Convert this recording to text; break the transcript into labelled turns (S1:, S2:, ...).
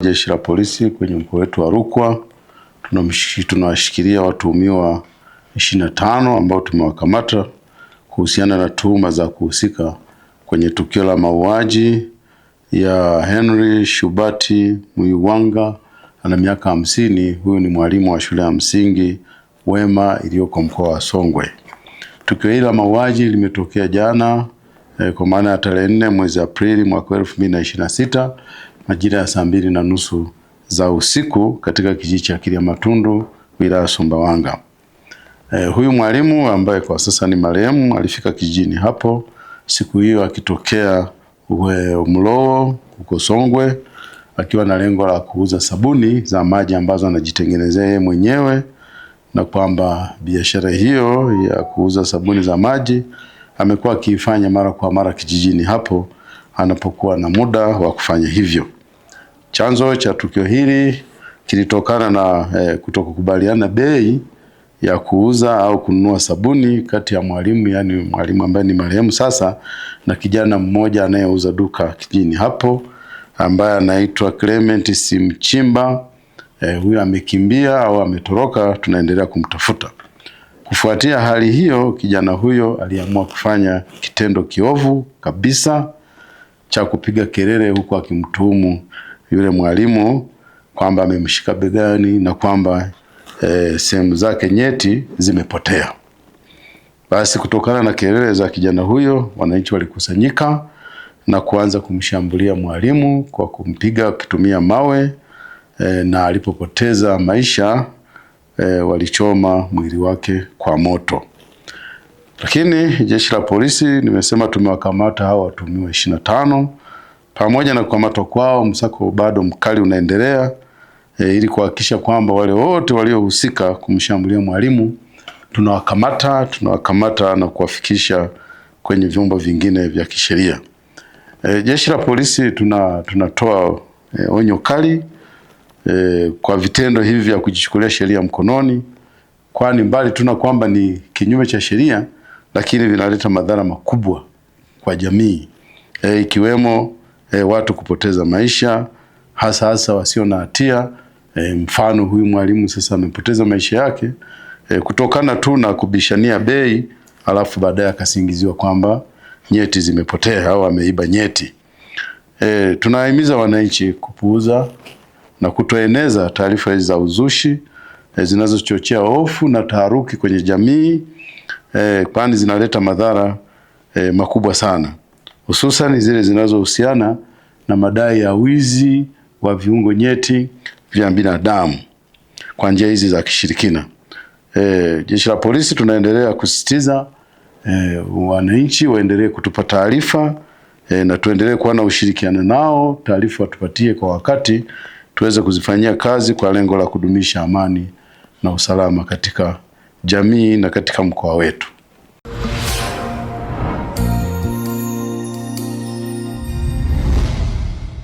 S1: Jeshi la polisi kwenye mkoa wetu wa Rukwa tunawashikilia watuhumiwa 25 ambao tumewakamata kuhusiana na tuhuma za kuhusika kwenye tukio la mauaji ya Henry Shubati Muiwanga ana miaka 50. Huyu ni mwalimu wa shule ya msingi Wema iliyoko mkoa wa Songwe. Tukio hili la mauaji limetokea jana kwa maana ya tarehe 4 mwezi Aprili mwaka 2026 majira ya saa 2:30 za usiku katika kijiji cha Kiliamatundu wilaya ya Sumbawanga. Huyu mwalimu ambaye kwa sasa ni marehemu alifika kijijini hapo siku hiyo akitokea Mlowo huko Songwe akiwa na lengo la kuuza sabuni za maji ambazo anajitengenezea yeye mwenyewe, na kwamba biashara hiyo ya kuuza sabuni za maji amekuwa akiifanya mara kwa mara kijijini hapo anapokuwa na muda wa kufanya hivyo. Chanzo cha tukio hili kilitokana na kutokukubaliana bei ya kuuza au kununua sabuni kati ya mwalimu, yani mwalimu ambaye ni marehemu sasa, na kijana mmoja anayeuza duka kijijini hapo ambaye anaitwa Clement Simchimba. Huyu amekimbia au ametoroka, tunaendelea kumtafuta. Kufuatia hali hiyo, kijana huyo aliamua kufanya kitendo kiovu kabisa cha kupiga kelele huku akimtuhumu yule mwalimu kwamba amemshika begani na kwamba sehemu zake nyeti zimepotea. Basi kutokana na kelele za kijana huyo, wananchi walikusanyika na kuanza kumshambulia mwalimu kwa kumpiga kutumia mawe na alipopoteza maisha walichoma mwili wake kwa moto. Lakini jeshi la polisi nimesema tumewakamata hao watuhumiwa 25. Pamoja na kukamatwa kwao, msako bado mkali unaendelea ili kuhakikisha kwamba wale wote waliohusika kumshambulia mwalimu tunawakamata na kuwafikisha kwenye vyombo vingine vya kisheria. Jeshi la polisi tunatoa onyo kali kwa vitendo hivi vya kujichukulia sheria mkononi, kwani mbali tuna kwamba ni kinyume cha sheria, lakini vinaleta madhara makubwa kwa jamii ikiwemo watu kupoteza maisha, hasa wasio na hatia. Mfano huyu mwalimu sasa amepoteza maisha yake kutokana tu na kubishania bei, alafu baadaye akasingiziwa kwamba nyeti zimepotea au ameiba nyeti. Tunahimiza wananchi kupuuza na kutoeneza taarifa hizi za uzushi zinazochochea hofu na taharuki kwenye jamii, kwani zinaleta madhara makubwa sana, hususan zile zinazohusiana na madai ya wizi wa viungo nyeti vya binadamu kwa njia hizi za kishirikina. Jeshi la polisi tunaendelea kusisitiza wananchi waendelee kutupa taarifa na tuendelee kuwa na ushirikiano nao. Taarifa watupatie kwa wakati tuweze kuzifanyia kazi kwa lengo la kudumisha amani na usalama katika jamii na katika mkoa wetu.